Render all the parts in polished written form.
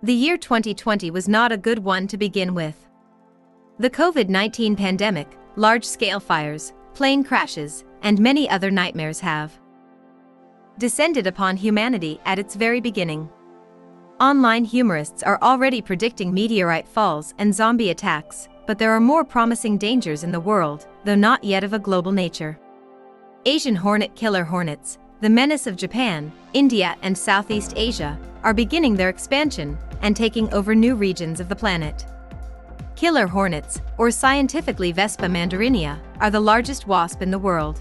The year 2020 was not a good one to begin with. The COVID-19 pandemic, large-scale fires, plane crashes, and many other nightmares have descended upon humanity at its very beginning. Online humorists are already predicting meteorite falls and zombie attacks, but there are more promising dangers in the world, though not yet of a global nature. Asian hornet killer hornets, the menace of Japan, India, and Southeast Asia, are beginning their expansion and taking over new regions of the planet. Killer hornets, or scientifically Vespa mandarinia, are the largest wasp in the world.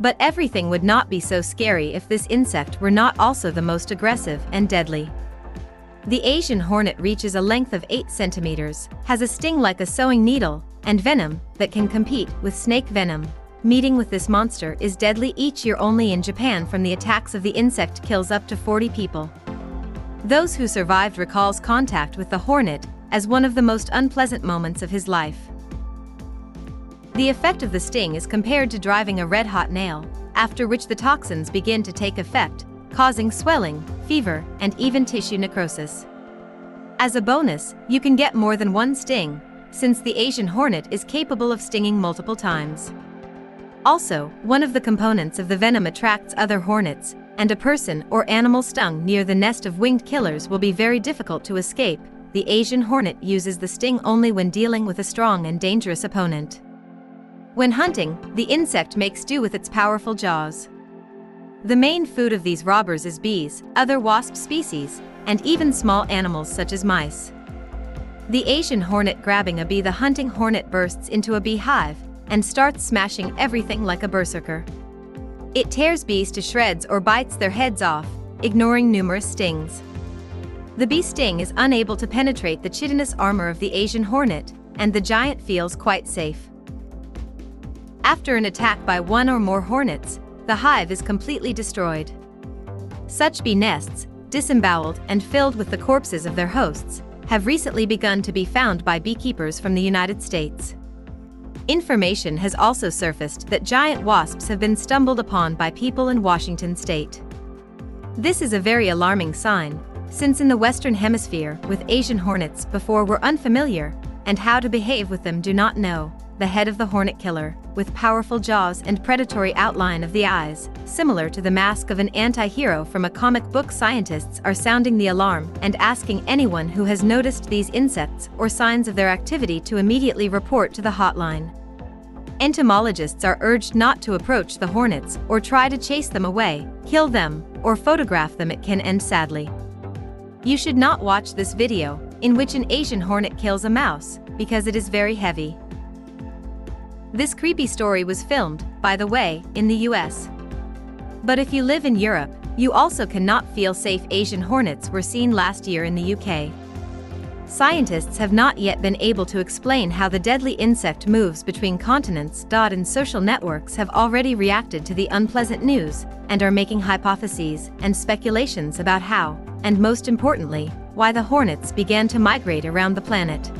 But everything would not be so scary if this insect were not also the most aggressive and deadly. The Asian hornet reaches a length of 8 centimeters, has a sting like a sewing needle, and venom that can compete with snake venom. Meeting with this monster is deadly. Each year only in Japan from the attacks of the insect kills up to 40 people. Those who survived recalls contact with the hornet as one of the most unpleasant moments of his life. The effect of the sting is compared to driving a red-hot nail, after which the toxins begin to take effect, causing swelling, fever, and even tissue necrosis. As a bonus, you can get more than one sting, since the Asian hornet is capable of stinging multiple times. Also, one of the components of the venom attracts other hornets, and a person or animal stung near the nest of winged killers will be very difficult to escape. The Asian hornet uses the sting only when dealing with a strong and dangerous opponent. When hunting, the insect makes do with its powerful jaws. The main food of these robbers is bees, other wasp species, and even small animals such as mice. The Asian hornet grabbing a bee, the hunting hornet bursts into a beehive and starts smashing everything like a berserker. It tears bees to shreds or bites their heads off, ignoring numerous stings. The bee sting is unable to penetrate the chitinous armor of the Asian hornet, and the giant feels quite safe. After an attack by one or more hornets, the hive is completely destroyed. Such bee nests, disemboweled and filled with the corpses of their hosts, have recently begun to be found by beekeepers from the United States. Information has also surfaced that giant wasps have been stumbled upon by people in Washington state. This is a very alarming sign, since in the Western Hemisphere with Asian hornets before were unfamiliar, and how to behave with them do not know. The head of the hornet killer, with powerful jaws and predatory outline of the eyes, similar to the mask of an anti-hero from a comic book. Scientists are sounding the alarm and asking anyone who has noticed these insects or signs of their activity to immediately report to the hotline. Entomologists are urged not to approach the hornets or try to chase them away, kill them, or photograph them. It can end sadly. You should not watch this video, in which an Asian hornet kills a mouse, because it is very heavy. This creepy story was filmed, by the way, in the US. But if you live in Europe, you also cannot feel safe. Asian hornets were seen last year in the UK. Scientists have not yet been able to explain how the deadly insect moves between continents. And social networks have already reacted to the unpleasant news and are making hypotheses and speculations about how, and most importantly, why the hornets began to migrate around the planet.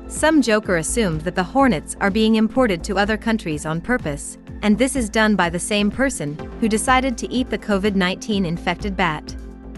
Some joker assumed that the hornets are being imported to other countries on purpose, and this is done by the same person who decided to eat the COVID-19 infected bat.